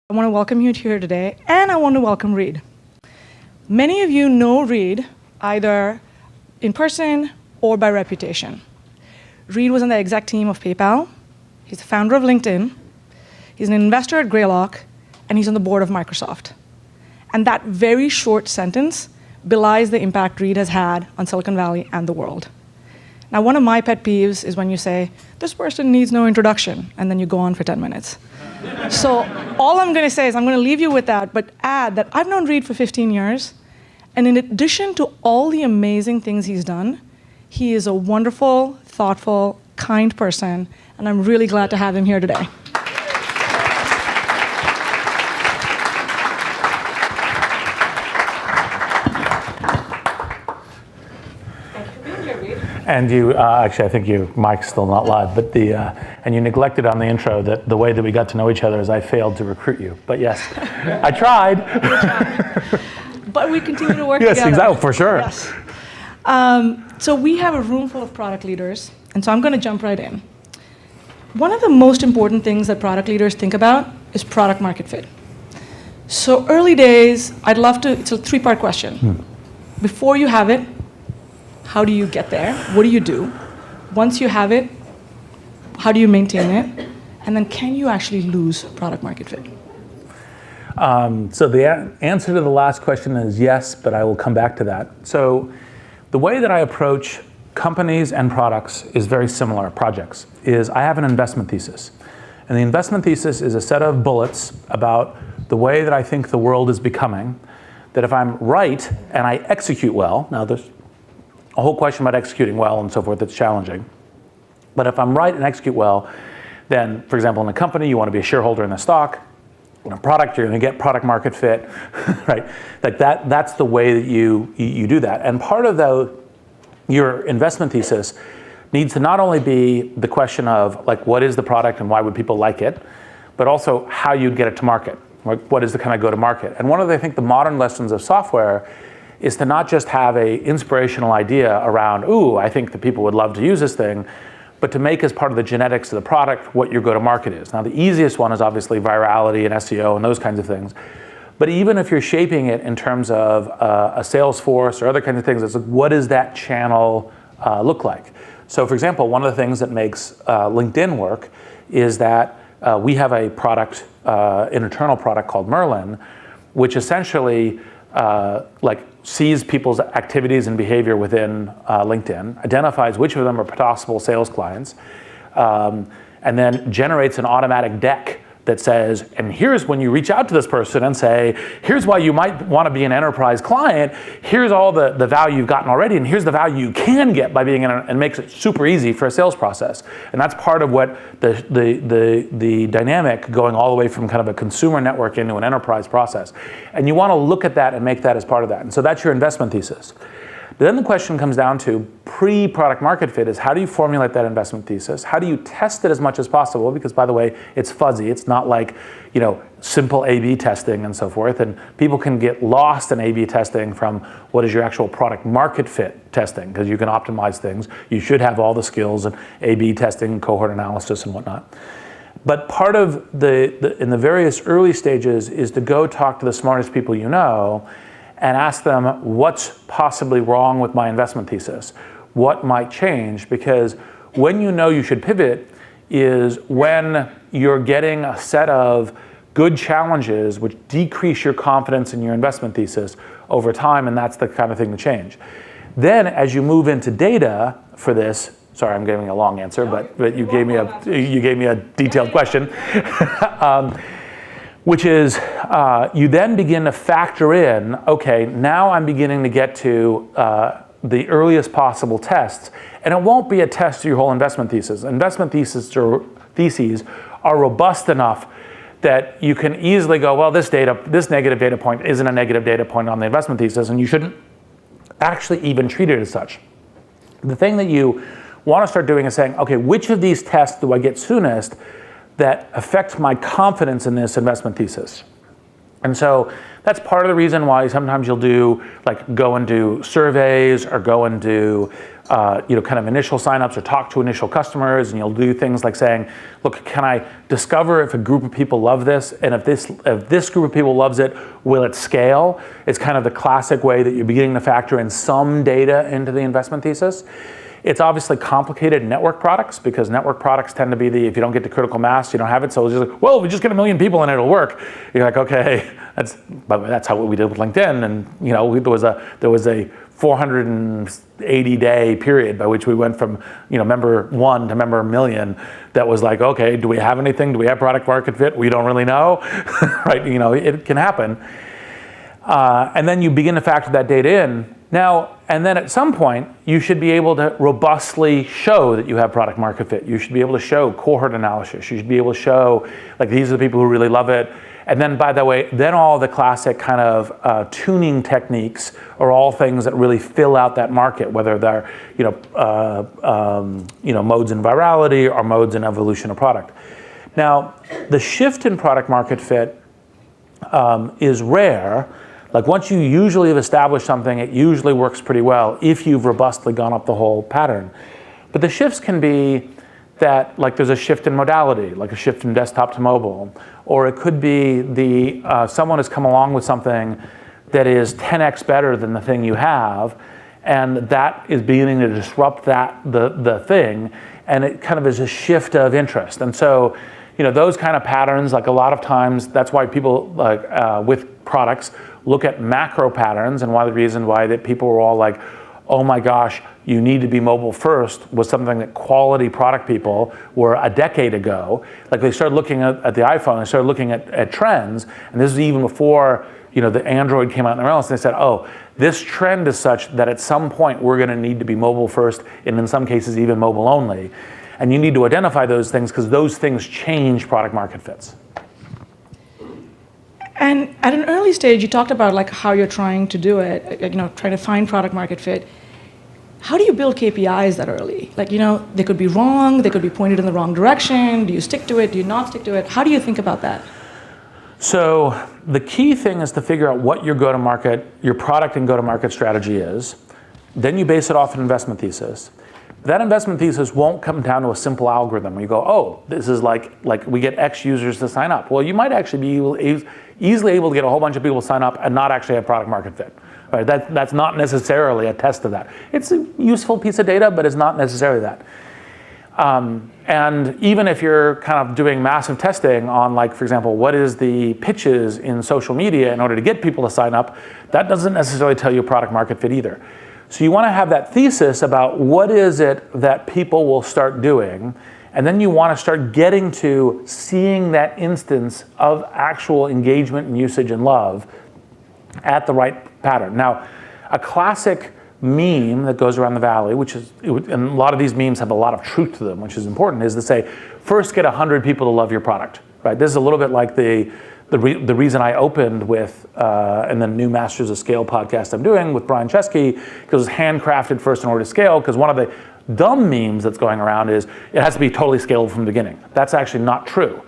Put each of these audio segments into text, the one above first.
I want to welcome you here today, and I want to welcome Reid. Many of you know Reid either in person or by reputation. Reid was on the exec team of PayPal. He's the founder of LinkedIn. He's an investor at Greylock, and he's on the board of Microsoft. And that very short sentence belies the impact Reid has had on Silicon Valley and the world. Now, one of my pet peeves is when you say, this person needs no introduction, and then you go on for 10 minutes. So all I'm going to say is I'm going to leave you with that, but add that I've known Reid for 15 years, and in addition to all the amazing things he's done, he is a wonderful, thoughtful, kind person, and I'm really glad to have him here today. And you, actually, I think your mic's still not live, but and you neglected on the intro that the way that we got to know each other is I failed to recruit you. But yes, I tried. But we continue to work together. Yes, exactly, for sure. Yes. So we have a room full of product leaders, and so I'm going to jump right in. One of the most important things that product leaders think about is product market fit. So early days, it's a three-part question. Before you have it, how do you get there? What do you do? Once you have it, how do you maintain it? And then can you actually lose product market fit? So the answer to the last question is yes, but I will come back to that. So the way that I approach companies and products is very similar, projects, is I have an investment thesis. And the investment thesis is a set of bullets about the way that I think the world is becoming, that if I'm right and I execute well, now there's a whole question about executing well and so forth that's challenging. But if I'm right and execute well, then, for example, in a company, you want to be a shareholder in the stock. In a product, you're going to get product market fit, right? Like that's the way that you do that. And part of your investment thesis needs to not only be the question of like, what is the product and why would people like it, but also how you'd get it to market. Like, what is the kind of go to market? And one of the, I think, the modern lessons of software is to not just have a inspirational idea around, ooh, I think that people would love to use this thing, but to make as part of the genetics of the product what your go-to-market is. Now, the easiest one is obviously virality and SEO and those kinds of things. But even if you're shaping it in terms of a sales force or other kinds of things, it's like, what does that channel look like? So, for example, one of the things that makes LinkedIn work is that we have a product, an internal product called Merlin, which essentially sees people's activities and behavior within LinkedIn, identifies which of them are possible sales clients, and then generates an automatic deck that says, and here's when you reach out to this person and say, here's why you might want to be an enterprise client, here's all the value you've gotten already, and here's the value you can get by being and makes it super easy for a sales process. And that's part of what the dynamic going all the way from kind of a consumer network into an enterprise process. And you want to look at that and make that as part of that. And so that's your investment thesis. But then the question comes down to pre-product market fit is how do you formulate that investment thesis? How do you test it as much as possible? Because by the way, it's fuzzy. It's not like, simple A/B testing and so forth. And people can get lost in A/B testing from what is your actual product market fit testing, because you can optimize things. You should have all the skills in A/B testing and cohort analysis and whatnot. But part of in the various early stages is to go talk to the smartest people you know and ask them what's possibly wrong with my investment thesis, what might change, because when you know you should pivot is when you're getting a set of good challenges which decrease your confidence in your investment thesis over time, and that's the kind of thing to change. Then as you move into data for this, sorry, I'm giving a long answer, but you gave me a detailed question. Which is, you then begin to factor in, okay, now I'm beginning to get to the earliest possible tests, and it won't be a test of your whole investment thesis. Investment theses are robust enough that you can easily go, well, this negative data point isn't a negative data point on the investment thesis, and you shouldn't actually even treat it as such. The thing that you want to start doing is saying, okay, which of these tests do I get soonest that affect my confidence in this investment thesis? And so that's part of the reason why sometimes you'll do, like, go and do surveys or go and do kind of initial signups or talk to initial customers, and you'll do things like saying, look, can I discover if a group of people love this, and if this group of people loves it, will it scale? It's kind of the classic way that you're beginning to factor in some data into the investment thesis. It's obviously complicated in network products, because network products tend to be if you don't get to critical mass, you don't have it. So it's just like, well, if we just get 1 million people in it, it'll work. You're like, okay, by the way, that's how we did with LinkedIn. And there was a 480-day period by which we went from member 1 to member 1 million. That was like, okay, do we have anything? Do we have product market fit? We don't really know, right? It can happen. And then you begin to factor that data in. Now, and then at some point, you should be able to robustly show that you have product market fit. You should be able to show cohort analysis. You should be able to show, like, these are the people who really love it. And then, by the way, then all the classic kind of tuning techniques are all things that really fill out that market, whether they're, modes in virality or modes in evolution of product. Now, the shift in product market fit is rare. Like, once you usually have established something, it usually works pretty well if you've robustly gone up the whole pattern. But the shifts can be that, like, there's a shift in modality, like a shift from desktop to mobile, or it could be someone has come along with something that is 10x better than the thing you have, and that is beginning to disrupt the thing, and it kind of is a shift of interest. And so, those kind of patterns, like, a lot of times, that's why people, like, with products, look at macro patterns, and one of the reasons why that people were all like, oh my gosh, you need to be mobile first, was something that quality product people were a decade ago. Like, they started looking at the iPhone, they started looking at trends, and this is even before the Android came out in the realms, and they said, oh, this trend is such that at some point we're going to need to be mobile first, and in some cases even mobile only. And you need to identify those things, because those things change product market fits. And at an early stage, you talked about, like, how you're trying to do it, trying to find product market fit. How do you build KPIs that early? Like, they could be wrong, they could be pointed in the wrong direction. Do you stick to it? Do you not stick to it? How do you think about that? So the key thing is to figure out what your go-to-market, your product and go-to-market strategy is. Then you base it off an investment thesis. That investment thesis won't come down to a simple algorithm where you go, oh, this is like we get X users to sign up. Well, you might actually be easily able to get a whole bunch of people to sign up and not actually have product market fit. Right? That's not necessarily a test of that. It's a useful piece of data, but it's not necessarily that. And even if you're kind of doing massive testing on, like, for example, what is the pitches in social media in order to get people to sign up, that doesn't necessarily tell you product market fit either. So you want to have that thesis about what is it that people will start doing, and then you want to start getting to seeing that instance of actual engagement and usage and love at the right pattern. Now, a classic meme that goes around the valley, and a lot of these memes have a lot of truth to them, which is important, is to say, first get 100 people to love your product. Right? This is a little bit like the reason I opened with, in the new Masters of Scale podcast I'm doing with Brian Chesky, because it was handcrafted first in order to scale, because one of the dumb memes that's going around is it has to be totally scalable from the beginning. That's actually not true.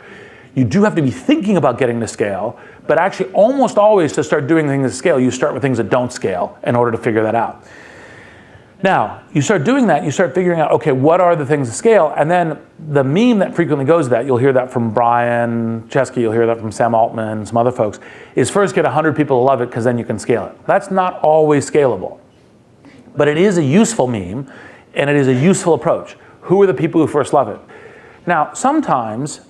You do have to be thinking about getting to scale, but actually almost always to start doing things at scale, you start with things that don't scale in order to figure that out. Now, you start doing that, you start figuring out, okay, what are the things that scale? And then the meme that frequently goes to that, you'll hear that from Brian Chesky, you'll hear that from Sam Altman, some other folks, is first get 100 people to love it, because then you can scale it. That's not always scalable. But it is a useful meme, and it is a useful approach. Who are the people who first love it? Now, sometimes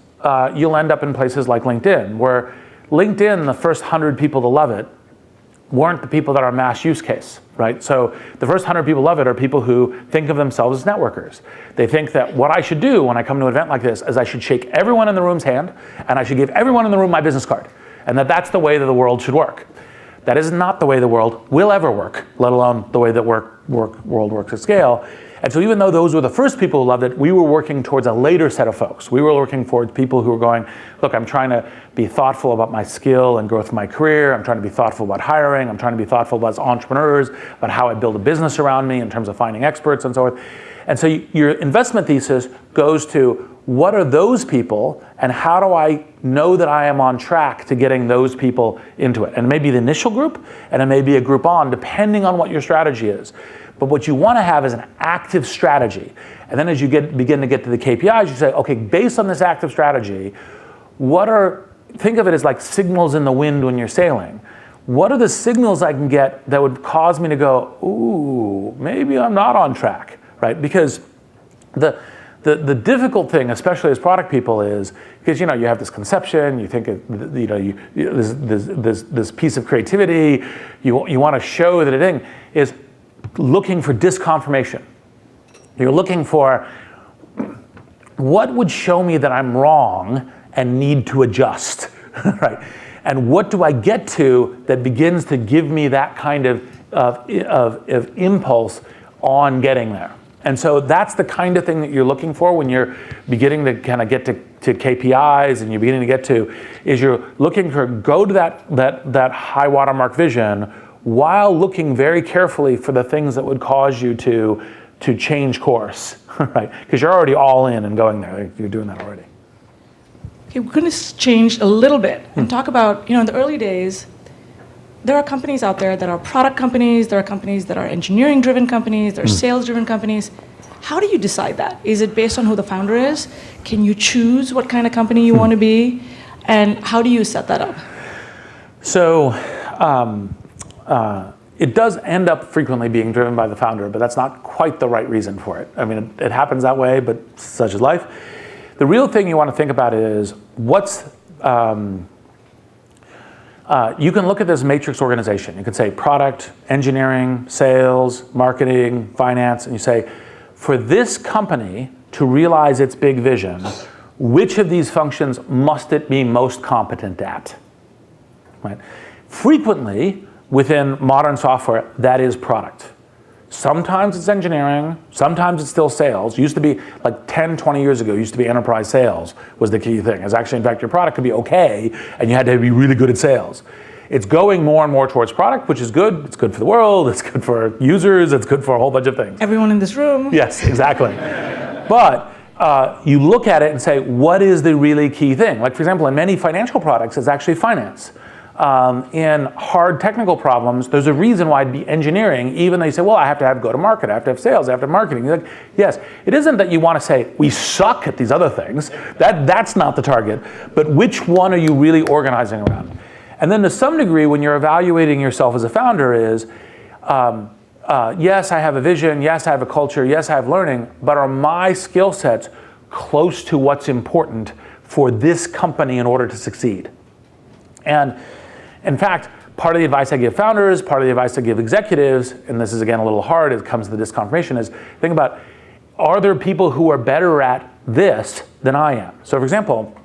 you'll end up in places like LinkedIn, where LinkedIn, the first 100 people to love it, weren't the people that are mass use case, right? So the first 100 people love it are people who think of themselves as networkers. They think that what I should do when I come to an event like this is I should shake everyone in the room's hand, and I should give everyone in the room my business card, and that's the way that the world should work. That is not the way the world will ever work, let alone the way that world works at scale. And so even though those were the first people who loved it, we were working towards a later set of folks. We were working towards people who were going, look, I'm trying to be thoughtful about my skill and growth of my career. I'm trying to be thoughtful about hiring. I'm trying to be thoughtful about entrepreneurs, about how I build a business around me in terms of finding experts and so forth. And so your investment thesis goes to, what are those people, and how do I know that I am on track to getting those people into it? And it may be the initial group, and it may be a group on, depending on what your strategy is. But what you want to have is an active strategy. And then as you begin to get to the KPIs, you say, okay, based on this active strategy, think of it as like signals in the wind when you're sailing. What are the signals I can get that would cause me to go, ooh, maybe I'm not on track, right? Because the difficult thing, especially as product people, is because you have this conception, you think this piece of creativity, you want to show that it is looking for disconfirmation. You're looking for what would show me that I'm wrong and need to adjust, right? And what do I get to that begins to give me that kind of impulse on getting there? And so that's the kind of thing that you're looking for when you're beginning to kind of get to KPIs, and you're beginning to get to, is you're looking for go to that high watermark vision while looking very carefully for the things that would cause you to change course, right? Because you're already all in and going there. You're doing that already. Okay, we're going to change a little bit and talk about, in the early days, there are companies out there that are product companies, there are companies that are engineering-driven companies, there are sales-driven companies. How do you decide that? Is it based on who the founder is? Can you choose what kind of company you want to be? And how do you set that up? So it does end up frequently being driven by the founder, but that's not quite the right reason for it. I mean, it happens that way, but such is life. The real thing you want to think about is you can look at this matrix organization. You can say product, engineering, sales, marketing, finance, and you say, for this company to realize its big vision, which of these functions must it be most competent at? Right? Frequently, within modern software, that is product. Sometimes it's engineering, sometimes it's still sales. Used to be like 10, 20 years ago, used to be enterprise sales was the key thing. It's actually, in fact, your product could be okay, and you had to be really good at sales. It's going more and more towards product, which is good. It's good for the world, it's good for users, it's good for a whole bunch of things. Everyone in this room. Yes, exactly. But you look at it and say, what is the really key thing? Like, for example, in many financial products, it's actually finance. In hard technical problems, there's a reason why it'd be engineering, even though you say, well, I have to have go-to-market, I have to have sales, I have to have marketing. You're like, yes, it isn't that you want to say, we suck at these other things. That's not the target. But which one are you really organizing around? And then to some degree, when you're evaluating yourself as a founder is, yes, I have a vision, yes, I have a culture, yes, I have learning, but are my skill sets close to what's important for this company in order to succeed? And in fact, part of the advice I give founders, part of the advice I give executives, and this is again a little hard, it comes to the disconfirmation, is think about, are there people who are better at this than I am? So for example,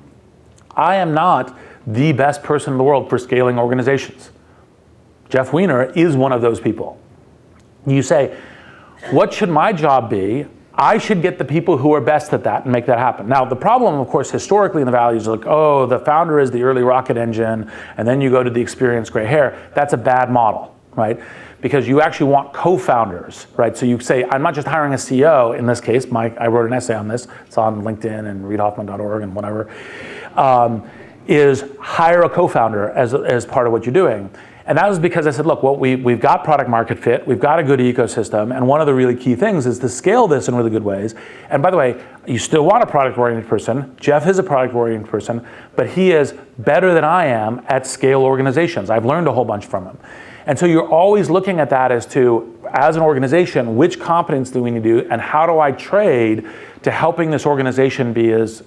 I am not the best person in the world for scaling organizations. Jeff Weiner is one of those people. You say, what should my job be? I should get the people who are best at that and make that happen. Now, the problem, of course, historically in the values is like, oh, the founder is the early rocket engine, and then you go to the experienced gray hair. That's a bad model, right? Because you actually want co-founders, right? So you say, I'm not just hiring a CEO, in this case, I wrote an essay on this, it's on LinkedIn and reidhoffman.org and whatever, is hire a co-founder as part of what you're doing. And that was because I said, look, well, we've got product market fit, we've got a good ecosystem, and one of the really key things is to scale this in really good ways. And by the way, you still want a product-oriented person. Jeff is a product-oriented person, but he is better than I am at scale organizations. I've learned a whole bunch from him. And so you're always looking at that as an organization, which competence do we need to do, and how do I trade to helping this organization be as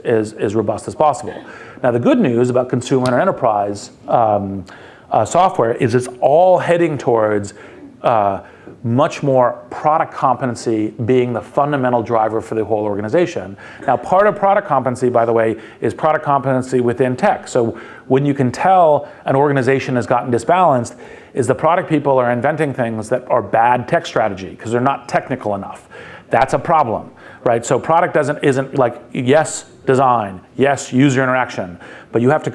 robust as possible? Now, the good news about consumer and enterprise software is it's all heading towards much more product competency being the fundamental driver for the whole organization. Now, part of product competency, by the way, is product competency within tech. So when you can tell an organization has gotten disbalanced is the product people are inventing things that are bad tech strategy because they're not technical enough. That's a problem, right? So product isn't like, yes, design, yes, user interaction, but you have to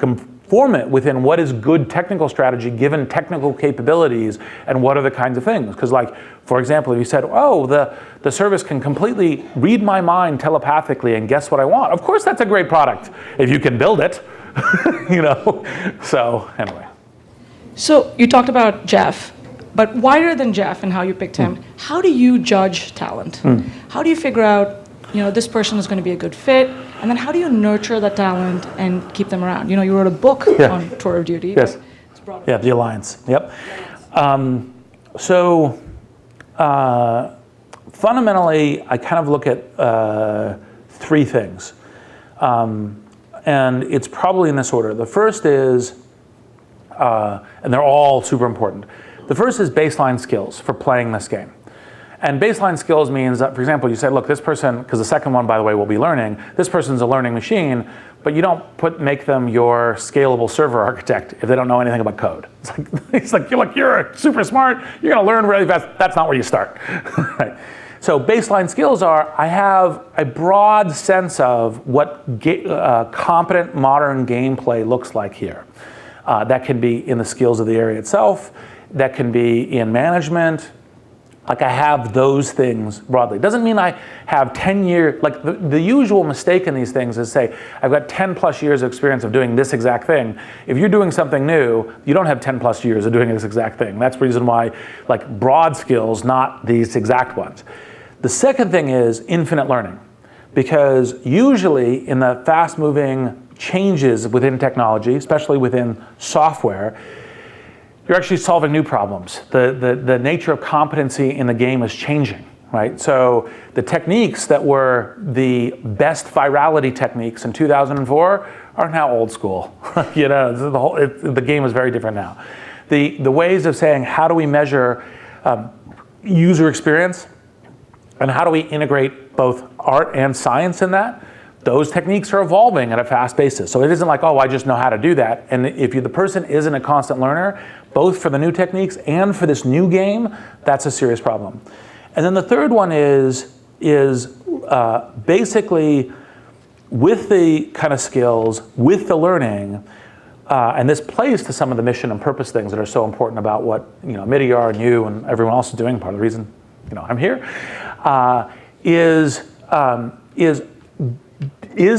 form it within what is good technical strategy given technical capabilities and what are the kinds of things. Because like, for example, if you said, oh, the service can completely read my mind telepathically and guess what I want. Of course that's a great product if you can build it, So anyway. So you talked about Jeff, but wider than Jeff and how you picked him, how do you judge talent? How do you figure out, this person is going to be a good fit, and then how do you nurture that talent and keep them around? You wrote a book on Tour of Duty. Yes. Yeah, the Alliance. Yep. Fundamentally, I kind of look at three things. And it's probably in this order. The first is, and they're all super important. The first is baseline skills for playing this game. And baseline skills means that, for example, you say, look, this person, because the second one, by the way, will be learning, this person's a learning machine, but you don't make them your scalable server architect if they don't know anything about code. It's like you're super smart, you're gonna learn really fast. That's not where you start, right? So baseline skills are, I have a broad sense of what competent modern gameplay looks like here. That can be in the skills of the area itself, that can be in management. Like I have those things broadly. Doesn't mean I have 10-year, like the usual mistake in these things is say, I've got 10 plus years of experience of doing this exact thing. If you're doing something new, you don't have 10 plus years of doing this exact thing. That's the reason why, like broad skills, not these exact ones. The second thing is infinite learning. Because usually in the fast-moving changes within technology, especially within software, you're actually solving new problems. The nature of competency in the game is changing, right? So the techniques that were the best virality techniques in 2004 are now old school. The game is very different now. The ways of saying how do we measure user experience and how do we integrate both art and science in that, those techniques are evolving at a fast basis. So it isn't like, oh, I just know how to do that. And if the person isn't a constant learner, both for the new techniques and for this new game, that's a serious problem. And then the third one is basically with the kind of skills, with the learning, and this plays to some of the mission and purpose things that are so important about what Midyar and you and everyone else is doing. Part of the reason I'm here is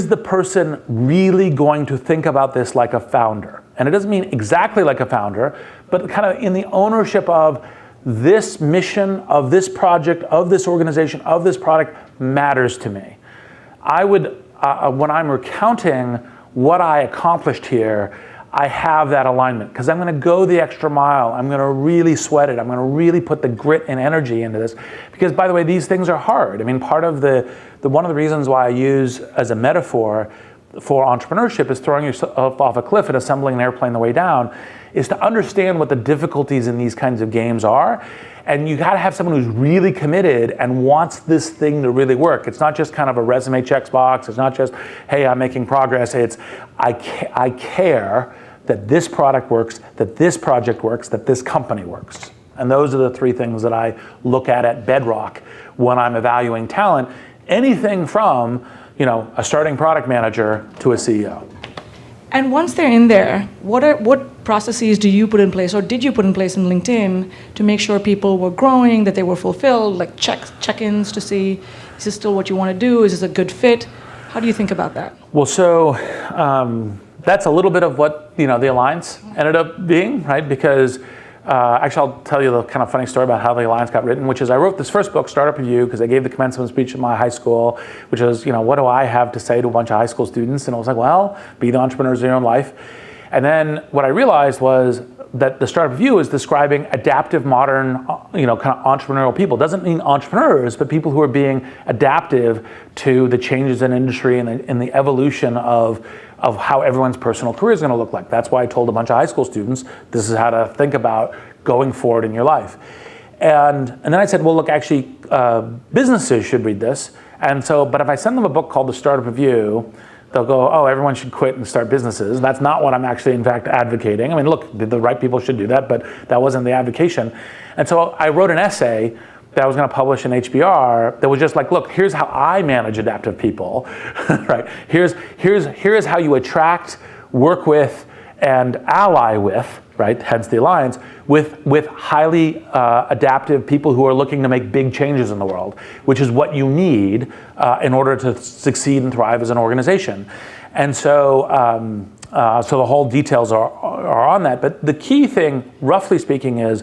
the person really going to think about this like a founder? And it doesn't mean exactly like a founder, but kind of in the ownership of this mission, of this project, of this organization, of this product matters to me. I would, when I'm recounting what I accomplished here, I have that alignment because I'm going to go the extra mile. I'm going to really sweat it. I'm going to really put the grit and energy into this. Because by the way, these things are hard. I mean, part of one of the reasons why I use as a metaphor for entrepreneurship is throwing yourself off a cliff and assembling an airplane the way down, is to understand what the difficulties in these kinds of games are. And you got to have someone who's really committed and wants this thing to really work. It's not just kind of a resume checks box. It's not just, hey, I'm making progress. It's, I care that this product works, that this project works, that this company works. And those are the three things that I look at bedrock when I'm evaluating talent. Anything from, a starting product manager to a CEO. And once they're in there, what processes do you put in place, or did you put in place in LinkedIn to make sure people were growing, that they were fulfilled, like check-ins to see, is this still what you want to do? Is this a good fit? How do you think about that? Well, so that's a little bit of what the Alliance ended up being, right? Because actually, I'll tell you the kind of funny story about how the Alliance got written, which is I wrote this first book, Startup Review, because I gave the commencement speech at my high school, which was, what do I have to say to a bunch of high school students? And I was like, well, be the entrepreneurs in your own life. And then what I realized was that the Startup Review is describing adaptive, modern, kind of entrepreneurial people. Doesn't mean entrepreneurs, but people who are being adaptive to the changes in industry and the evolution of how everyone's personal career is going to look like. That's why I told a bunch of high school students, this is how to think about going forward in your life. And then I said, well, look, actually, businesses should read this. And so, but if I send them a book called The Startup Review, they'll go, oh, everyone should quit and start businesses. That's not what I'm actually, in fact, advocating. I mean, look, the right people should do that, but that wasn't the advocation. And so I wrote an essay that I was going to publish in HBR that was just like, look, here's how I manage adaptive people, right? Here's how you attract, work with, and ally with, right, hence the alliance, with highly adaptive people who are looking to make big changes in the world, which is what you need in order to succeed and thrive as an organization. And so, so the whole details are on that. But the key thing, roughly speaking, is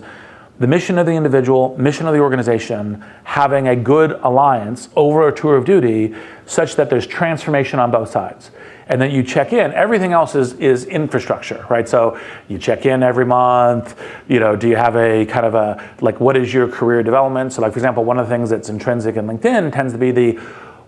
the mission of the individual, mission of the organization, having a good alliance over a tour of duty such that there's transformation on both sides. And then you check in. Everything else is infrastructure, right? So you check in every month. You know, do you have a kind of a, like, what is your career development? So like, for example, one of the things that's intrinsic in LinkedIn tends to be the,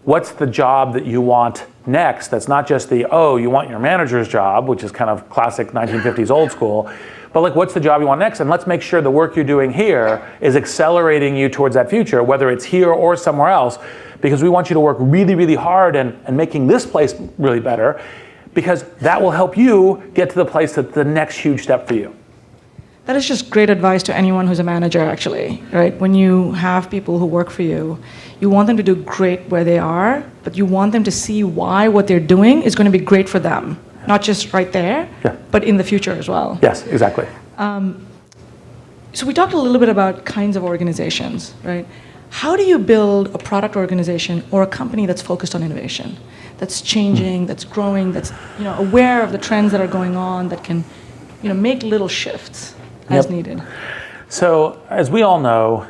what's the job that you want next? That's not just the, oh, you want your manager's job, which is kind of classic 1950s old school, but like, what's the job you want next? And let's make sure the work you're doing here is accelerating you towards that future, whether it's here or somewhere else, because we want you to work really, really hard and making this place really better, because that will help you get to the place that's the next huge step for you. That is just great advice to anyone who's a manager, actually, right? When you have people who work for you, you want them to do great where they are, but you want them to see why what they're doing is going to be great for them, not just right there, but in the future as well. Yes, exactly. So we talked a little bit about kinds of organizations, right? How do you build a product organization or a company that's focused on innovation, that's changing, that's growing, that's, you know, aware of the trends that are going on, that can, you know, make little shifts as needed? So, as we all know,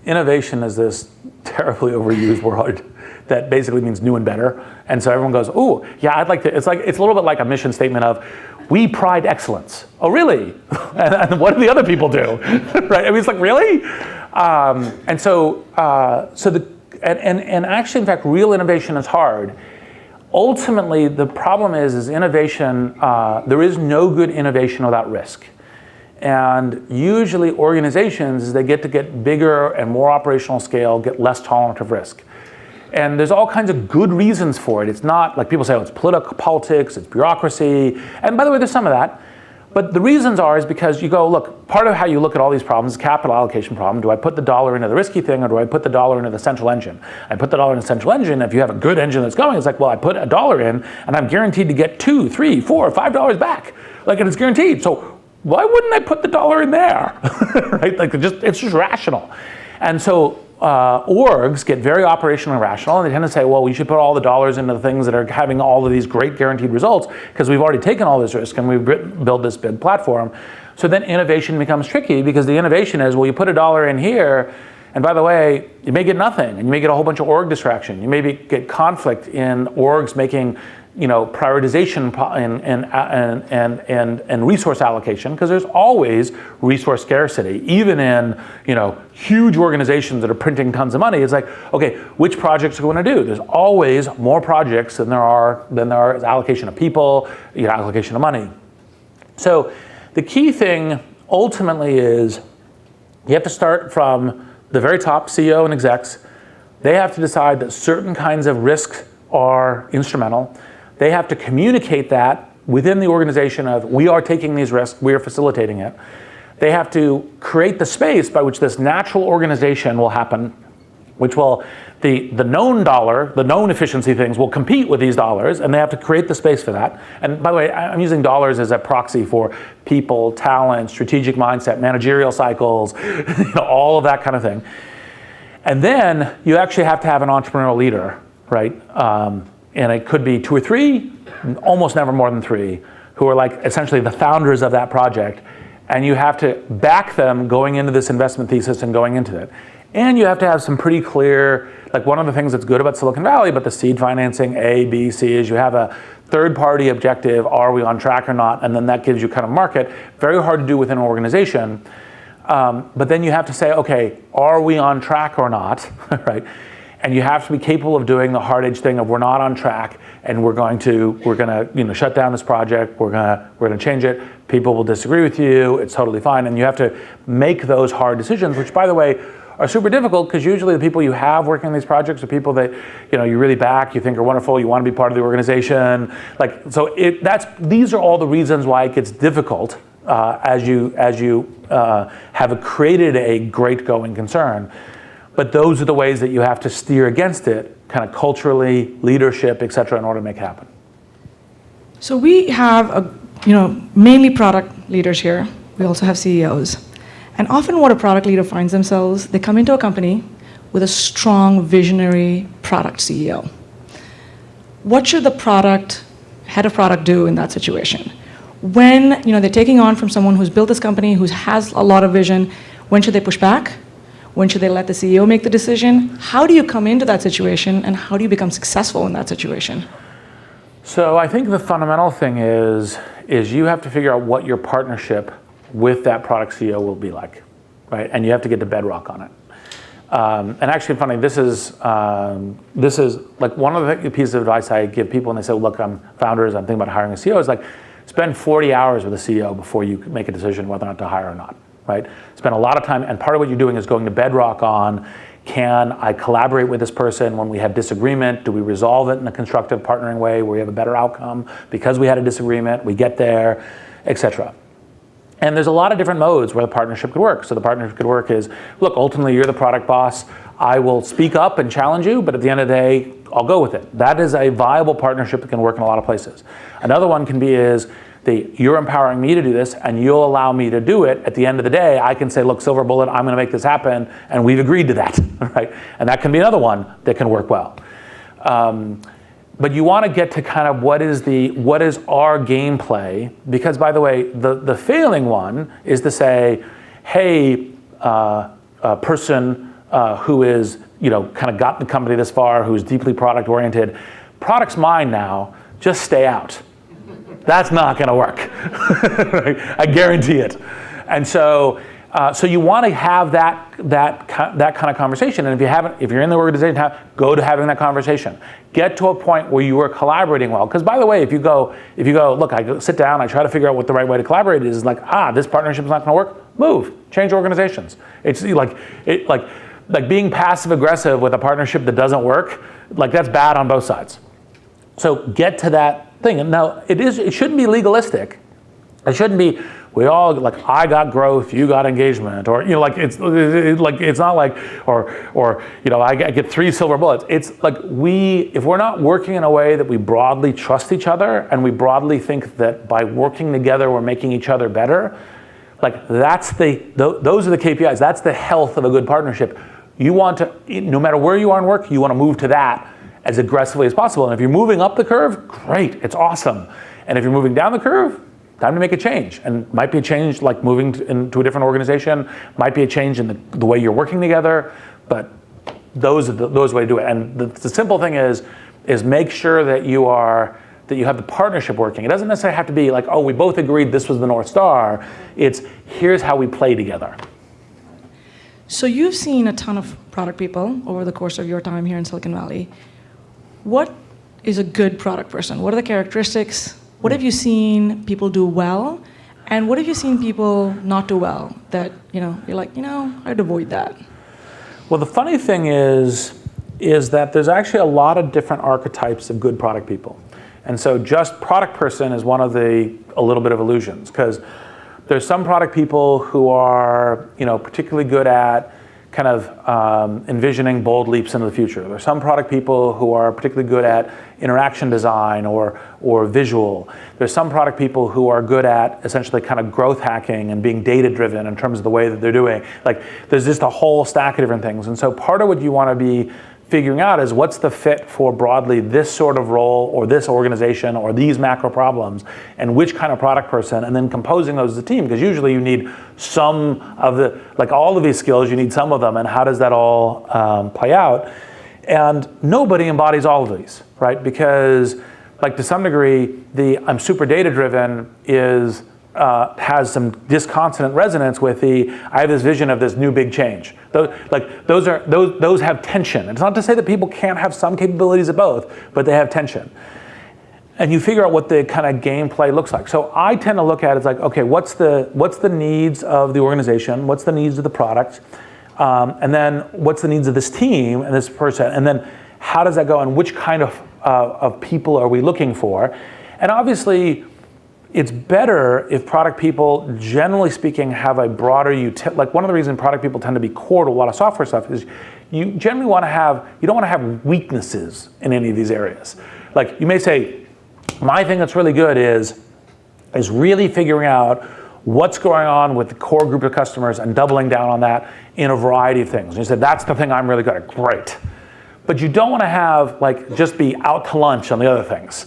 innovation is this terribly overused word that basically means new and better. And so everyone goes, oh, yeah, I'd like to, it's a little bit like a mission statement of, we pride excellence. Oh, really? And what do the other people do? Right? I mean, it's like, really? And actually, in fact, real innovation is hard. Ultimately, the problem is innovation, there is no good innovation without risk. And usually organizations, as they get bigger and more operational scale, get less tolerant of risk. And there's all kinds of good reasons for it. It's not like people say, oh, it's politics, it's bureaucracy. And by the way, there's some of that. But the reasons is because you go, look, part of how you look at all these problems is capital allocation problem. Do I put the dollar into the risky thing, or do I put the dollar into the central engine? I put the dollar in the central engine. If you have a good engine that's going, it's like, well, I put $1 in and I'm guaranteed to get $2, $3, $4, $5 back. Like, and it's guaranteed. So why wouldn't I put the dollar in there? Right? Like, it's just rational. And so orgs get very operationally rational, and they tend to say, well, we should put all the dollars into the things that are having all of these great guaranteed results, because we've already taken all this risk and we've built this big platform. So then innovation becomes tricky, because the innovation is, well, you put $1 in here, and by the way, you may get nothing, and you may get a whole bunch of org distraction. You may get conflict in orgs making, you know, prioritization and resource allocation, because there's always resource scarcity, even in, you know, huge organizations that are printing tons of money. It's like, okay, which projects are we going to do? There's always more projects than there are allocation of people, you know, allocation of money. So the key thing ultimately is you have to start from the very top, CEO and execs. They have to decide that certain kinds of risks are instrumental. They have to communicate that within the organization of, we are taking these risks, we are facilitating it. They have to create the space by which this natural organization will happen, which will, the known dollar, the known efficiency things will compete with these dollars, and they have to create the space for that. And by the way, I'm using dollars as a proxy for people, talent, strategic mindset, managerial cycles, you know, all of that kind of thing. And then you actually have to have an entrepreneurial leader, right? And it could be 2 or 3, almost never more than 3, who are like essentially the founders of that project. And you have to back them going into this investment thesis and going into it. And you have to have some pretty clear, like, one of the things that's good about Silicon Valley, but the seed financing A, B, C, is you have a third-party objective, are we on track or not? And then that gives you kind of market. Very hard to do within an organization. But then you have to say, okay, are we on track or not, right? And you have to be capable of doing the hard edge thing of, we're not on track, and we're gonna you know, shut down this project. We're gonna change it. People will disagree with you. It's totally fine. And you have to make those hard decisions, which, by the way, are super difficult, because usually the people you have working on these projects are people that, you know, you really back, you think are wonderful, you want to be part of the organization. Like, so these are all the reasons why it gets difficult as you have created a great going concern. But those are the ways that you have to steer against it, kind of culturally, leadership, et cetera, in order to make it happen. So we have a mainly product leaders here. We also have CEOs. And often what a product leader finds themselves, they come into a company with a strong visionary product CEO. What should the head of product do in that situation? When they're taking on from someone who's built this company, who has a lot of vision, when should they push back? When should they let the CEO make the decision? How do you come into that situation, and how do you become successful in that situation? So I think the fundamental thing is you have to figure out what your partnership with that product CEO will be like, right? And you have to get to bedrock on it. And actually, funny, this is like one of the pieces of advice I give people, and they say, look, I'm founders, I'm thinking about hiring a CEO, is like, spend 40 hours with a CEO before you make a decision whether or not to hire or not, right? Spend a lot of time, and part of what you're doing is going to bedrock on, can I collaborate with this person when we have disagreement? Do we resolve it in a constructive partnering way where we have a better outcome because we had a disagreement, we get there, etc. And there's a lot of different modes where the partnership could work. So the partnership could work is, look, ultimately you're the product boss. I will speak up and challenge you, but at the end of the day, I'll go with it. That is a viable partnership that can work in a lot of places. Another one can be you're empowering me to do this and you'll allow me to do it. At the end of the day, I can say, look, silver bullet, I'm gonna make this happen, and we've agreed to that, right? And that can be another one that can work well. But you want to get to kind of what is our gameplay, because by the way, the failing one is to say, hey, a person who is kind of got the company this far, who's deeply product oriented, product's mine now, just stay out. That's not going to work. Right? I guarantee it. And so you want to have that kind of conversation. And if you're in the organization, go to having that conversation. Get to a point where you are collaborating well. Because by the way, if you go, look, I sit down, I try to figure out what the right way to collaborate is. Like, this partnership is not going to work. Move, change organizations. It's like being passive aggressive with a partnership that doesn't work. Like, that's bad on both sides. So get to that thing. And now it shouldn't be legalistic. It shouldn't be, we all, like, I got growth, you got engagement, or it's not like, or I get 3 silver bullets. It's like if we're not working in a way that we broadly trust each other and we broadly think that by working together we're making each other better, like those are the KPIs. That's the health of a good partnership. You want to, no matter where you are in work, you want to move to that as aggressively as possible. And if you're moving up the curve, great, it's awesome. And if you're moving down the curve, time to make a change. And might be a change like moving into a different organization, might be a change in the way you're working together, but those are the way to do it. And the simple thing is make sure that you have the partnership working. It doesn't necessarily have to be like, oh, we both agreed this was the North Star. It's here's how we play together. So you've seen a ton of product people over the course of your time here in Silicon Valley. What is a good product person? What are the characteristics? What have you seen people do well? And what have you seen people not do well that, you're like, I'd avoid that? Well, the funny thing is that there's actually a lot of different archetypes of good product people. And so just product person is one of a little bit of illusions, because there's some product people who are, particularly good at kind of envisioning bold leaps into the future. There's some product people who are particularly good at interaction design or visual. There's some product people who are good at essentially kind of growth hacking and being data driven in terms of the way that they're doing. Like, there's just a whole stack of different things. And so part of what you want to be figuring out is what's the fit for broadly this sort of role or this organization or these macro problems, and which kind of product person, and then composing those as a team, because usually you need some of all of these skills, you need some of them, and how does that all play out? And nobody embodies all of these, right? Because to some degree, I'm super data driven has some disconsonant resonance with I have this vision of this new big change. Those have tension. It's not to say that people can't have some capabilities of both, but they have tension. And you figure out what the kind of gameplay looks like. So I tend to look at it as okay, what's the needs of the organization? What's the needs of the product? And then what's the needs of this team and this person? And then how does that go? And which kind of people are we looking for? And obviously, it's better if product people, generally speaking, have a broader utility. One of the reasons product people tend to be core to a lot of software stuff is you generally you don't want to have weaknesses in any of these areas. You may say, my thing that's really good is is really figuring out what's going on with the core group of customers and doubling down on that in a variety of things. And you said, that's the thing I'm really good at, great. But you don't want to have, like, just be out to lunch on the other things.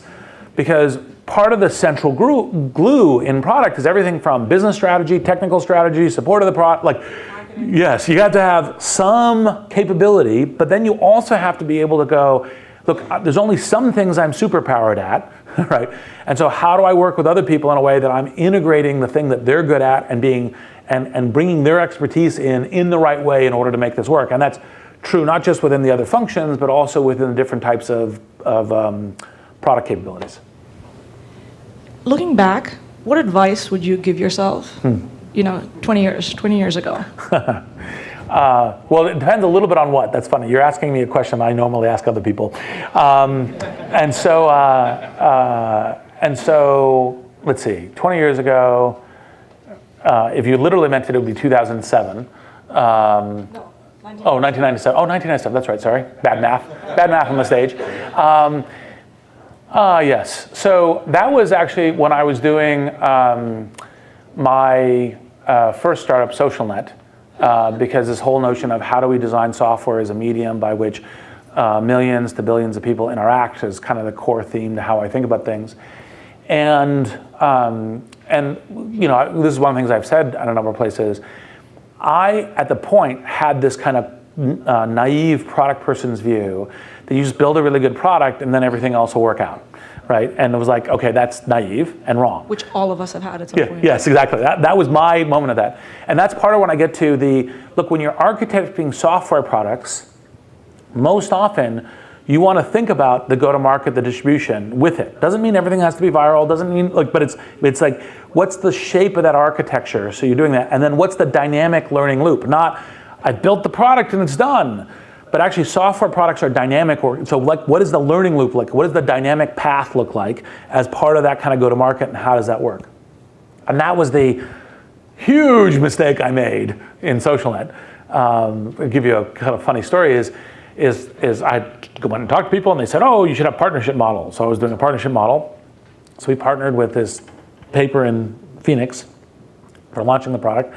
Because part of the central glue in product is everything from business strategy, technical strategy, support of the product, like, yes, you got to have some capability, but then you also have to be able to go, look, there's only some things I'm super powered at, right? And so how do I work with other people in a way that I'm integrating the thing that they're good at and bringing their expertise in the right way in order to make this work? And that's true not just within the other functions, but also within the different types of product capabilities. Looking back, what advice would you give yourself, 20 years ago? Well, it depends a little bit on what. That's funny. You're asking me a question I normally ask other people. And so, let's see, 20 years ago, if you literally meant it would be 2007. No, 1997. Oh, 1997, that's right, sorry. Bad math on the stage. Yes, so that was actually when I was doing my first startup, SocialNet, because this whole notion of how do we design software as a medium by which millions to billions of people interact is kind of the core theme to how I think about things. And this is one of the things I've said at a number of places. I, at the point, had this kind of naive product person's view that you just build a really good product and then everything else will work out, right? And it was like, okay, that's naive and wrong. Which all of us have had at some point. Yes, exactly. That was my moment of that. And that's part of when I get to look, when you're architecting software products, most often you want to think about the go-to-market, the distribution with it. Doesn't mean everything has to be viral, doesn't mean, but it's like, what's the shape of that architecture? So you're doing that. And then what's the dynamic learning loop? Not, I built the product and it's done. But actually software products are dynamic. So like, what is the learning loop like? What does the dynamic path look like as part of that kind of go-to-market, and how does that work? And that was the huge mistake I made in SocialNet. I'll give you a kind of funny story is I went and talked to people and they said, oh, you should have partnership model. So I was doing a partnership model. So we partnered with this paper in Phoenix for launching the product.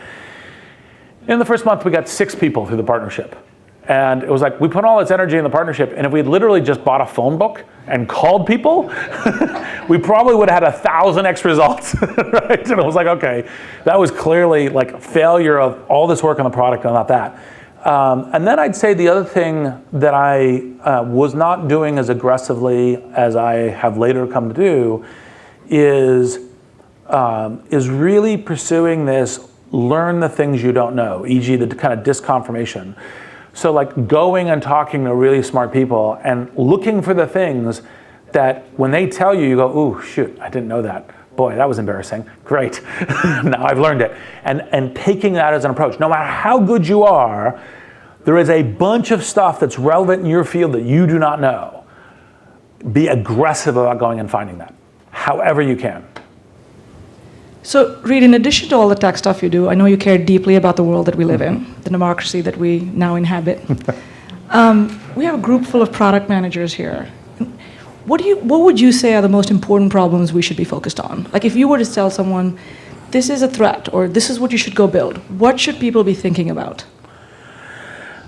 In the first month, we got 6 people through the partnership. And it was like, we put all this energy in the partnership, and if we literally just bought a phone book and called people, we probably would have had 1,000 X results, right? And it was like, okay, that was clearly like a failure of all this work on the product and not that. And then I'd say the other thing that I was not doing as aggressively as I have later come to do is really pursuing this learn the things you don't know, e.g. the kind of disconfirmation. So like going and talking to really smart people and looking for the things that when they tell you, you go, ooh, shoot, I didn't know that. Boy, that was embarrassing. Great, now I've learned it. And taking that as an approach. No matter how good you are, there is a bunch of stuff that's relevant in your field that you do not know. Be aggressive about going and finding that, however you can. So, Reid, in addition to all the tech stuff you do, I know you care deeply about the world that we live in, the democracy that we now inhabit. We have a group full of product managers here. What would you say are the most important problems we should be focused on? Like if you were to tell someone, this is a threat, or this is what you should go build, what should people be thinking about?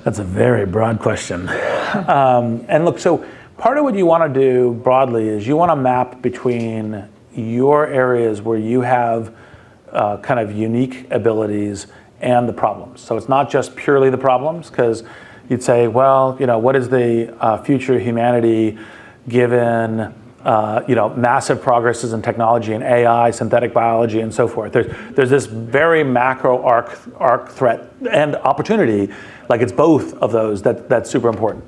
That's a very broad question. And look, so part of what you want to do broadly is you want to map between your areas where you have kind of unique abilities and the problems. So it's not just purely the problems, because you'd say, well, what is the future of humanity given massive progresses in technology and AI, synthetic biology, and so forth. There's this very macro arc threat and opportunity, like it's both of those that's super important.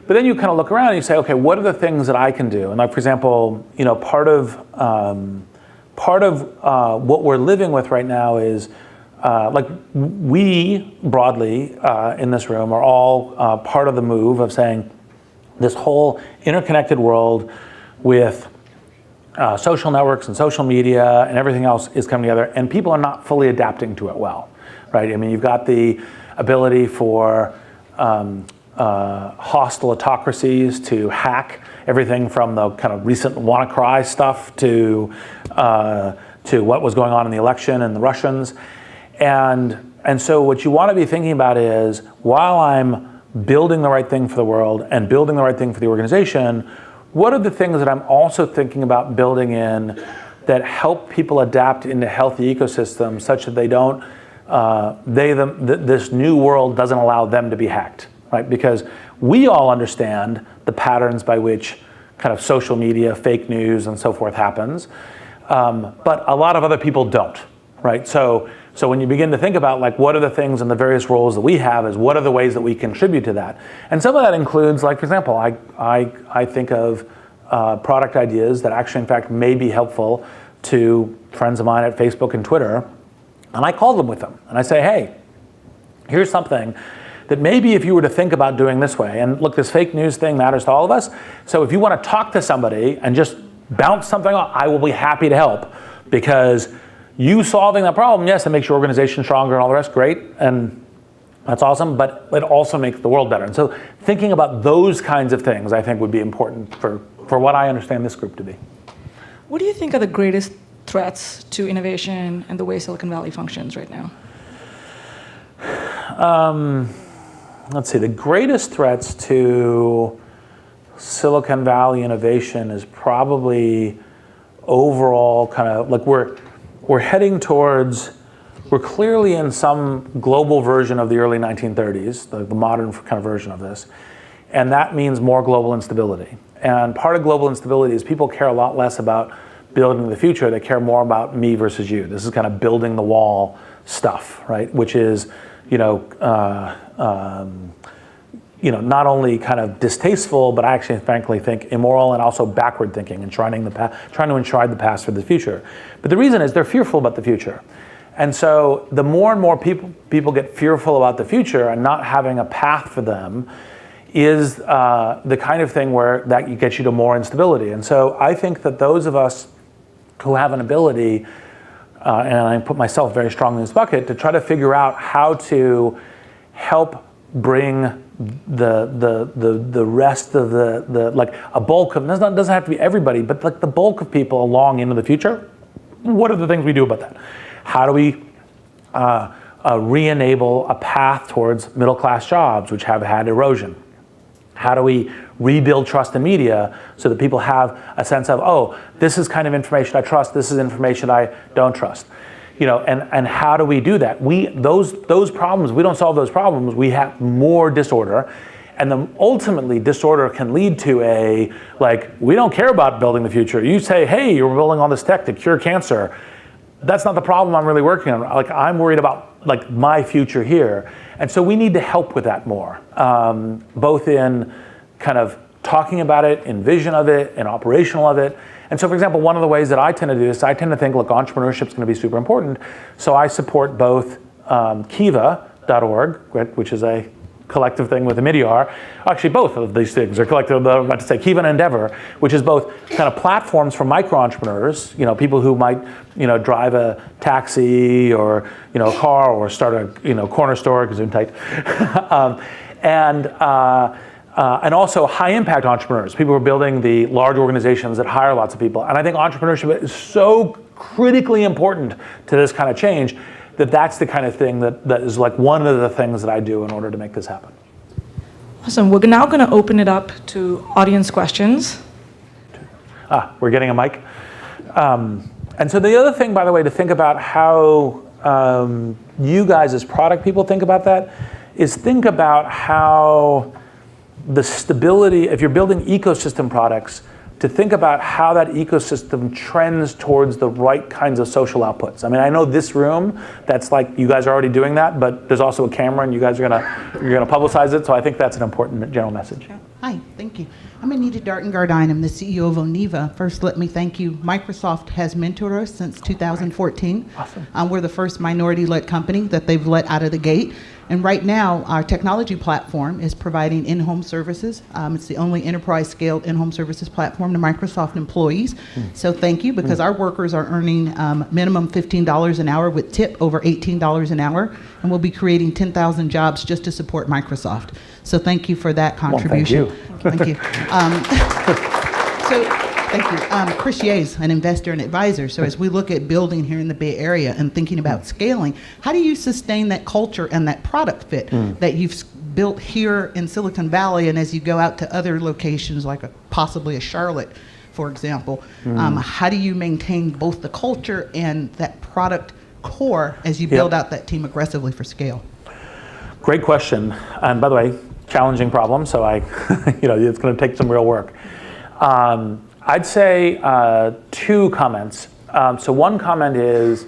But then you kind of look around and you say, okay, what are the things that I can do? And like, for example, part of what we're living with right now is like we broadly in this room are all part of the move of saying this whole interconnected world with social networks and social media and everything else is coming together, and people are not fully adapting to it well, right? I mean, you've got the ability for hostile autocracies to hack everything from the kind of recent WannaCry stuff to to what was going on in the election and the Russians. And so what you want to be thinking about is, while I'm building the right thing for the world and building the right thing for the organization, what are the things that I'm also thinking about building in that help people adapt into healthy ecosystems such that they don't, this new world doesn't allow them to be hacked, right? Because we all understand the patterns by which kind of social media, fake news, and so forth happens, but a lot of other people don't, right? So when you begin to think about like what are the things and the various roles that we have, is what are the ways that we contribute to that? And some of that includes, like, for example, I think of product ideas that actually in fact may be helpful to friends of mine at Facebook and Twitter, and I call them with them. And I say, hey, here's something that maybe if you were to think about doing this way, and look, this fake news thing matters to all of us, so if you want to talk to somebody and just bounce something off, I will be happy to help, because you solving that problem, yes, it makes your organization stronger and all the rest, great, and that's awesome, but it also makes the world better. And so thinking about those kinds of things, I think, would be important for what I understand this group to be. What do you think are the greatest threats to innovation and the way Silicon Valley functions right now? Let's see, the greatest threats to Silicon Valley innovation is probably overall kind of like we're heading towards, we're clearly in some global version of the early 1930s, the modern kind of version of this, and that means more global instability. And part of global instability is people care a lot less about building the future, they care more about me versus you. This is kind of building the wall stuff, right? Which is, not only kind of distasteful, but I actually frankly think immoral and also backward thinking and trying to enshrine the past for the future. But the reason is they're fearful about the future. And so the more and more people get fearful about the future and not having a path for them is the kind of thing where that gets you to more instability. And so I think that those of us who have an ability, and I put myself very strongly in this bucket, to try to figure out how to help bring the rest of the like a bulk of, doesn't have to be everybody, but like the bulk of people along into the future. What are the things we do about that? How do we re-enable a path towards middle-class jobs, which have had erosion? How do we rebuild trust in media so that people have a sense of, oh, this is kind of information I trust, this is information I don't trust? And how do we do that? Those problems, we don't solve those problems, we have more disorder. And then ultimately disorder can lead to we don't care about building the future. You say, hey, you're building all this tech to cure cancer. That's not the problem I'm really working on. I'm worried about my future here. And so we need to help with that more, both in kind of talking about it, in vision of it, in operational of it. And so, for example, one of the ways that I tend to do this, I tend to think, look, entrepreneurship is going to be super important. So I support both Kiva.org, which is a collective thing with Omidyar. Actually, both of these things are collective. I'm about to say Kiva and Endeavor, which is both kind of platforms for micro entrepreneurs, people who might, drive a taxi or, a car or start a, corner store, Gesundheit. And also high impact entrepreneurs, people who are building the large organizations that hire lots of people. And I think entrepreneurship is so critically important to this kind of change that's the kind of thing that is one of the things that I do in order to make this happen. Awesome. We're now going to open it up to audience questions. We're getting a mic. And so the other thing, by the way, to think about how you guys as product people think about that is think about how the stability, if you're building ecosystem products, to think about how that ecosystem trends towards the right kinds of social outputs. I mean, I know this room, that's you guys are already doing that, but there's also a camera and you guys are you're gonna publicize it, so I think that's an important general message. Hi, thank you. I'm Anita Dartengardine. I'm the CEO of Oniva. First, let me thank you. Microsoft has mentored us since 2014. Awesome. We're the first minority-led company that they've let out of the gate. And right now, our technology platform is providing in-home services. It's the only enterprise-scaled in-home services platform to Microsoft employees. So thank you, because our workers are earning minimum $15 an hour with tip over $18 an hour. And we'll be creating 10,000 jobs just to support Microsoft. So thank you for that contribution. Well, thank you. Thank you. So Thank you. Chris Ye's an investor and advisor. So as we look at building here in the Bay Area and thinking about scaling, how do you sustain that culture and that product fit that you've built here in Silicon Valley, and as you go out to other locations like possibly a Charlotte, for example, how do you maintain both the culture and that product core as you build out that team aggressively for scale? Great question. And by the way, challenging problem, so it's going to take some real work. I'd say two comments. So one comment is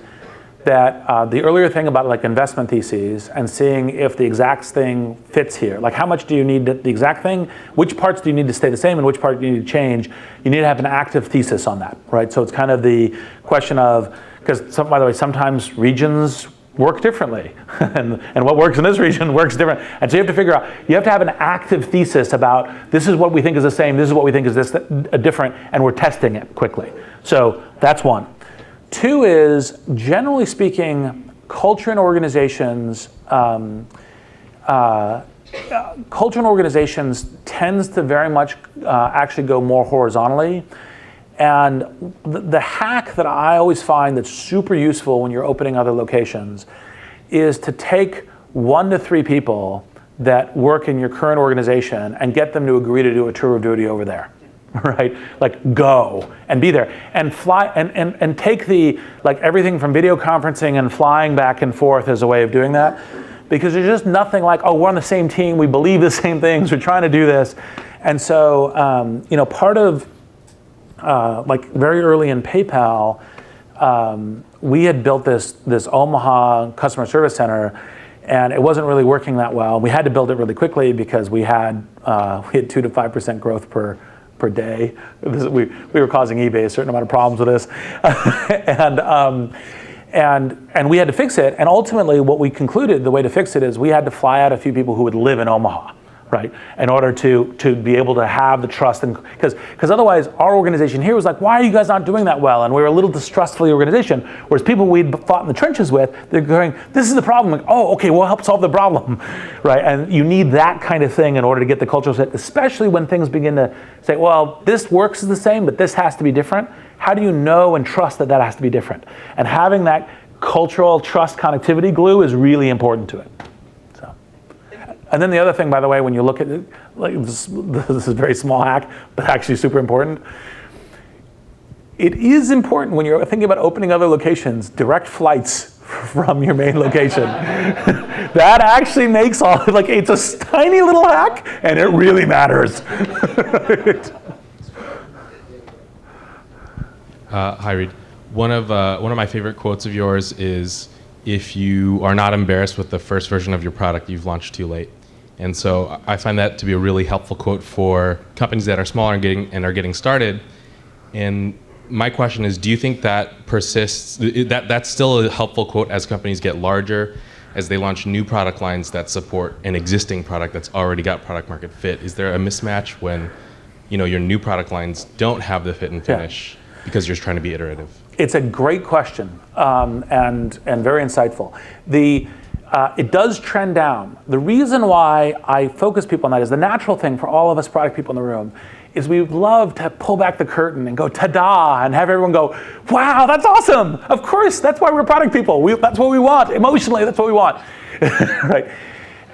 that the earlier thing about like investment theses and seeing if the exact thing fits here, like how much do you need the exact thing, which parts do you need to stay the same and which part do you need to change, you need to have an active thesis on that, right? So it's kind of the question of, because by the way, sometimes regions work differently and what works in this region works different. And so you have to figure out, you have to have an active thesis about this is what we think is the same, this is what we think is different, and we're testing it quickly. So that's one. Two is, generally speaking, culture in organizations tends to very much actually go more horizontally. And the hack that I always find that's super useful when you're opening other locations is to take 1 to 3 people that work in your current organization and get them to agree to do a tour of duty over there, right? Like go and be there and fly and take the, like everything from video conferencing and flying back and forth as a way of doing that. Because there's just nothing like, oh, we're on the same team, we believe the same things, we're trying to do this. And so, part of, like very early in PayPal, we had built this Omaha customer service center, and it wasn't really working that well. We had to build it really quickly because we had 2 to 5% growth per day. We were causing eBay a certain amount of problems with this, and we had to fix it. And ultimately, what we concluded the way to fix it is we had to fly out a few people who would live in Omaha, right? In order to be able to have the trust, and because otherwise our organization here was like, why are you guys not doing that well? And we were a little distrustful of the organization, whereas people we'd fought in the trenches with, they're going, this is the problem. Like, oh, okay, we'll help solve the problem, right? And you need that kind of thing in order to get the cultural set, especially when things begin to say, well, this works the same, but this has to be different. How do you know and trust that has to be different? And having that cultural trust connectivity glue is really important to it. And then the other thing, by the way, when you look at it, like this is a very small hack, but actually super important. It is important when you're thinking about opening other locations, direct flights from your main location. That actually makes it's a tiny little hack, and it really matters. Hi, Reid. One of my favorite quotes of yours is, if you are not embarrassed with the first version of your product, you've launched too late. And so I find that to be a really helpful quote for companies that are smaller and are getting started. And my question is, do you think that persists? That's still a helpful quote as companies get larger, as they launch new product lines that support an existing product that's already got product market fit? Is there a mismatch when your new product lines don't have the fit and finish because you're trying to be iterative? It's a great question, and very insightful. It does trend down. The reason why I focus people on that is the natural thing for all of us product people in the room is we would love to pull back the curtain and go ta-da and have everyone go, wow, that's awesome. Of course, that's why we're product people. That's what we want. Emotionally, that's what we want, right?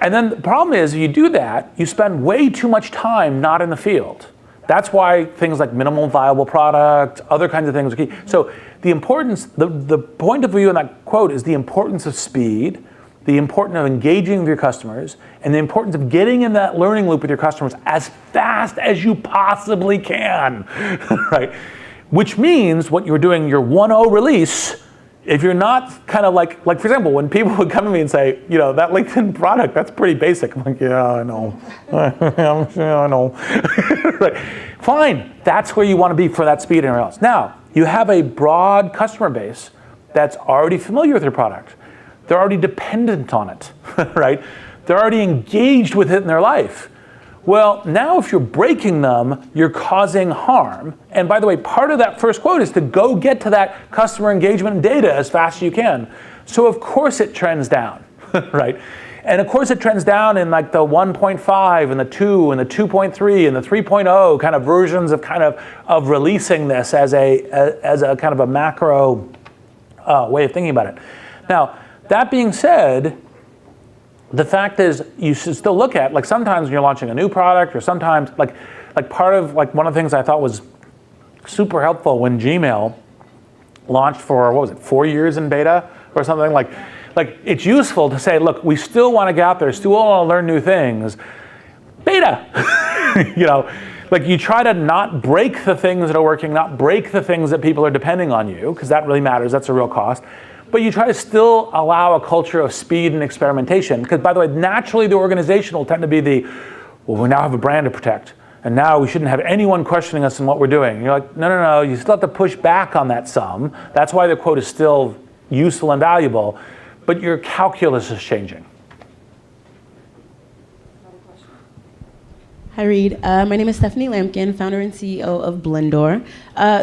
And then the problem is, if you do that, you spend way too much time not in the field. That's why things like minimal viable product, other kinds of things are key. So the importance, the point of view in that quote is the importance of speed, the importance of engaging with your customers, and the importance of getting in that learning loop with your customers as fast as you possibly can, right? Which means what you're doing, your 1.0 release, if you're not kind of like for example, when people would come to me and say, that LinkedIn product, that's pretty basic. I'm like, yeah, I know. Yeah, I know. Right. Fine, that's where you want to be for that speed and everything else. Now, you have a broad customer base that's already familiar with your product. They're already dependent on it, right? They're already engaged with it in their life. Well, now if you're breaking them, you're causing harm. And by the way, part of that first quote is to go get to that customer engagement data as fast as you can. So of course it trends down, right? And of course it trends down in like the 1.5 and the 2 and the 2.3 and the 3.0 kind of versions of releasing this as a kind of a macro way of thinking about it. Now, that being said, the fact is you should still look at, like sometimes when you're launching a new product, or sometimes like part of like one of the things I thought was super helpful when Gmail launched for, what was it, 4 years in beta or something, like it's useful to say, look, we still want to get out there, still want to learn new things. Beta, like you try to not break the things that are working, not break the things that people are depending on you, because that really matters, that's a real cost. But you try to still allow a culture of speed and experimentation, because by the way, naturally the organization will tend to be well, we now have a brand to protect, and now we shouldn't have anyone questioning us in what we're doing. And you're like, no, you still have to push back on that some. That's why the quote is still useful and valuable, but your calculus is changing. Hi, Reid. My name is Stephanie Lampkin, founder and CEO of Blendor.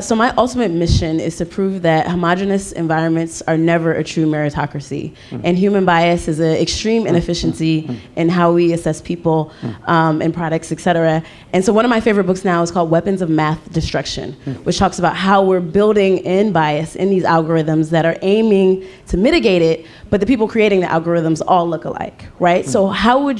So my ultimate mission is to prove that homogeneous environments are never a true meritocracy. And human bias is an extreme inefficiency in how we assess people and products, et cetera. And so one of my favorite books now is called Weapons of Math Destruction, which talks about how we're building in bias in these algorithms that are aiming to mitigate it, but the people creating the algorithms all look alike, right? So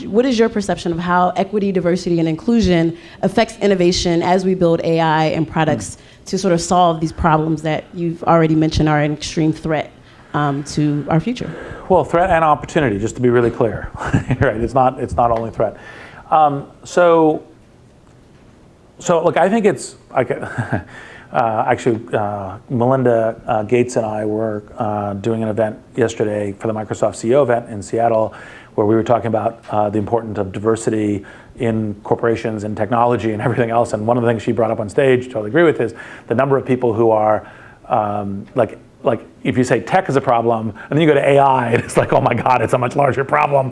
what is your perception of how equity, diversity, and inclusion affects innovation as we build AI and products to sort of solve these problems that you've already mentioned are an extreme threat to our future? Well, threat and opportunity, just to be really clear. Right, it's not only threat. So look, I think it's like actually Melinda Gates and I were doing an event yesterday for the Microsoft CEO event in Seattle, where we were talking about the importance of diversity in corporations and technology and everything else. And one of the things she brought up on stage, totally agree with, is the number of people who are like if you say tech is a problem, and then you go to AI, and it's like, oh my God, it's a much larger problem.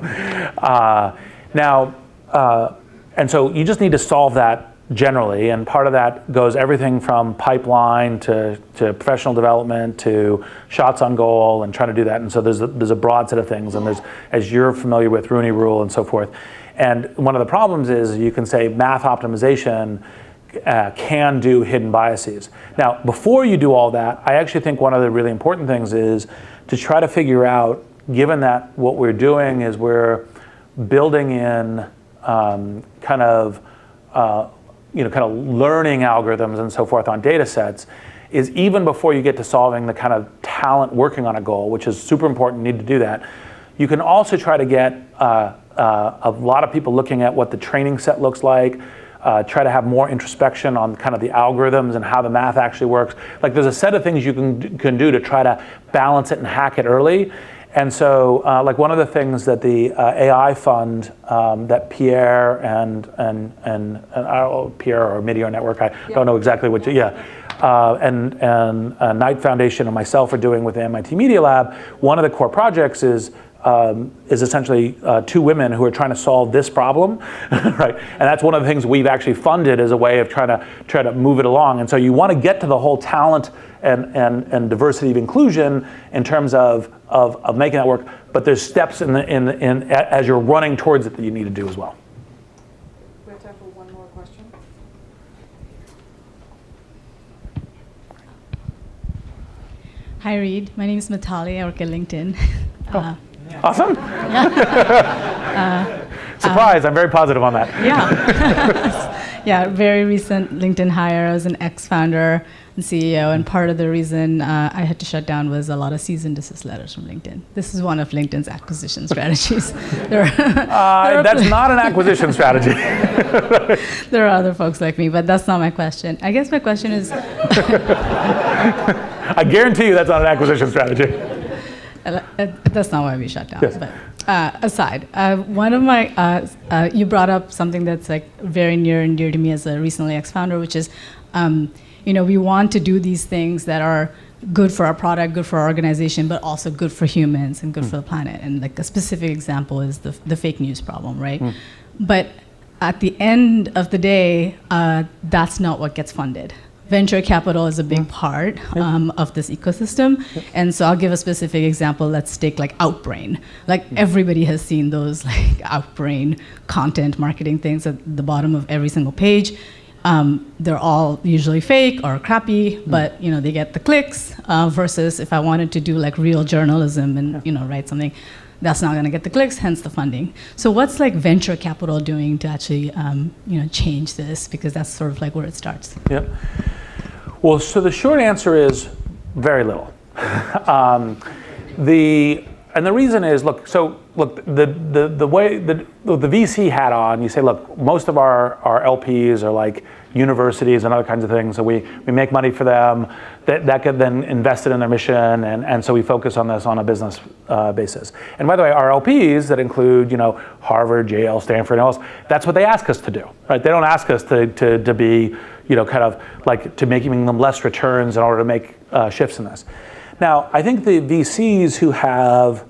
And so you just need to solve that generally, and part of that goes everything from pipeline to professional development to shots on goal and trying to do that. And so there's a broad set of things, and there's, as you're familiar with, Rooney Rule and so forth. And one of the problems is you can say math optimization can do hidden biases. Now, before you do all that, I actually think one of the really important things is to try to figure out, given that what we're doing is we're building in kind of learning algorithms and so forth on data sets, is even before you get to solving the kind of talent working on a goal, which is super important, need to do that, you can also try to get a lot of people looking at what the training set looks like, try to have more introspection on kind of the algorithms and how the math actually works. Like there's a set of things you can do to try to balance it and hack it early. And so, like one of the things that the AI fund that Pierre and Pierre or Meteor Network, I don't know exactly which, and Knight Foundation and myself are doing with the MIT Media Lab. One of the core projects is essentially two women who are trying to solve this problem, right? And that's one of the things we've actually funded as a way of trying to move it along. And so you want to get to the whole talent and diversity of inclusion in terms of making that work. But there's steps in as you're running towards it that you need to do as well. We have time for one more question. Hi, Reid. My name is Matali. I work at LinkedIn. Awesome. Surprise, I'm very positive on that. Yeah, very recent LinkedIn hire. I was an ex-founder and CEO, and part of the reason I had to shut down was a lot of cease and desist letters from LinkedIn. This is one of LinkedIn's acquisition strategies. That's not an acquisition strategy. There are other folks like me, but that's not my question. I guess my question is... I guarantee you that's not an acquisition strategy. That's not why we shut down. Yes. But aside, one of my you brought up something that's like very near and dear to me as a recently ex-founder, which is, we want to do these things that are good for our product, good for our organization, but also good for humans and good for the planet. And like a specific example is the fake news problem, right? But at the end of the day, that's not what gets funded. venture capital is a big part of this ecosystem. And so I'll give a specific example. Let's take like Outbrain. Like everybody has seen those like Outbrain content marketing things at the bottom of every single page. They're all usually fake or crappy, but they get the clicks. Versus if I wanted to do like real journalism and write something, that's not going to get the clicks, hence the funding. So what's like venture capital doing to actually change this? Because that's sort of like where it starts. Yep. Well, so the short answer is very little. And the reason is, look, the way the VC hat on, you say, look, most of our LPs are like universities and other kinds of things, so we make money for them, that get then invested in their mission, and so we focus on this on a business basis. And by the way, our LPs that include, Harvard, Yale, Stanford, and else, that's what they ask us to do, right? They don't ask us to be, kind of like to making them less returns in order to make shifts in this. Now, I think the VCs who have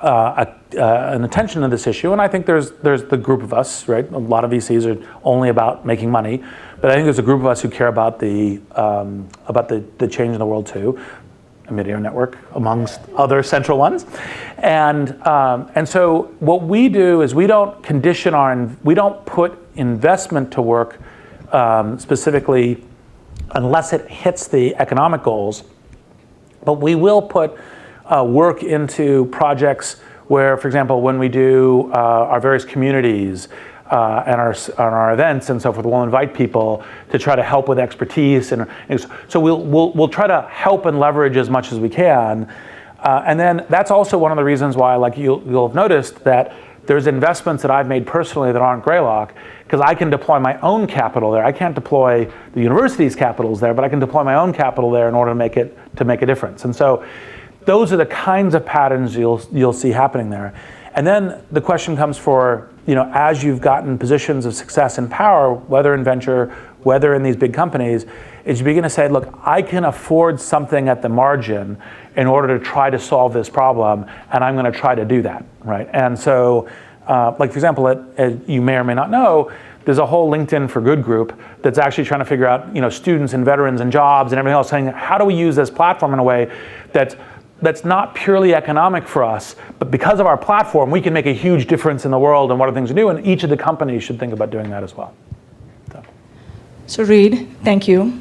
an attention to this issue, and I think there's the group of us, right? A lot of VCs are only about making money, but I think there's a group of us who care about the change in the world too, Mid-Air Network amongst other central ones, and so what we do is we don't put investment to work specifically unless it hits the economic goals. But we will put work into projects where, for example, when we do our various communities and our events and so forth, we'll invite people to try to help with expertise, and so we'll try to help and leverage as much as we can. And then that's also one of the reasons why, like you'll have noticed that there's investments that I've made personally that aren't Greylock, because I can deploy my own capital there. I can't deploy the university's capitals there, but I can deploy my own capital there in order to make a difference. And so those are the kinds of patterns you'll see happening there. And then the question comes for, as you've gotten positions of success and power, whether in venture, whether in these big companies, is you begin to say, look, I can afford something at the margin in order to try to solve this problem, and I'm going to try to do that, right? And so, like for example, as you may or may not know, there's a whole LinkedIn for Good group that's actually trying to figure out, students and veterans and jobs and everything else, saying how do we use this platform in a way that's not purely economic for us, but because of our platform, we can make a huge difference in the world and what are things to do, and each of the companies should think about doing that as well. So Reid, thank you.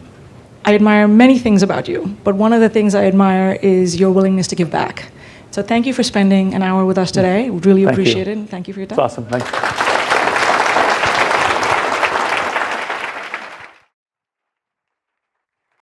I admire many things about you, but one of the things I admire is your willingness to give back. So thank you for spending an hour with us today. We really appreciate it, and thank you for your time. It's awesome. Thanks.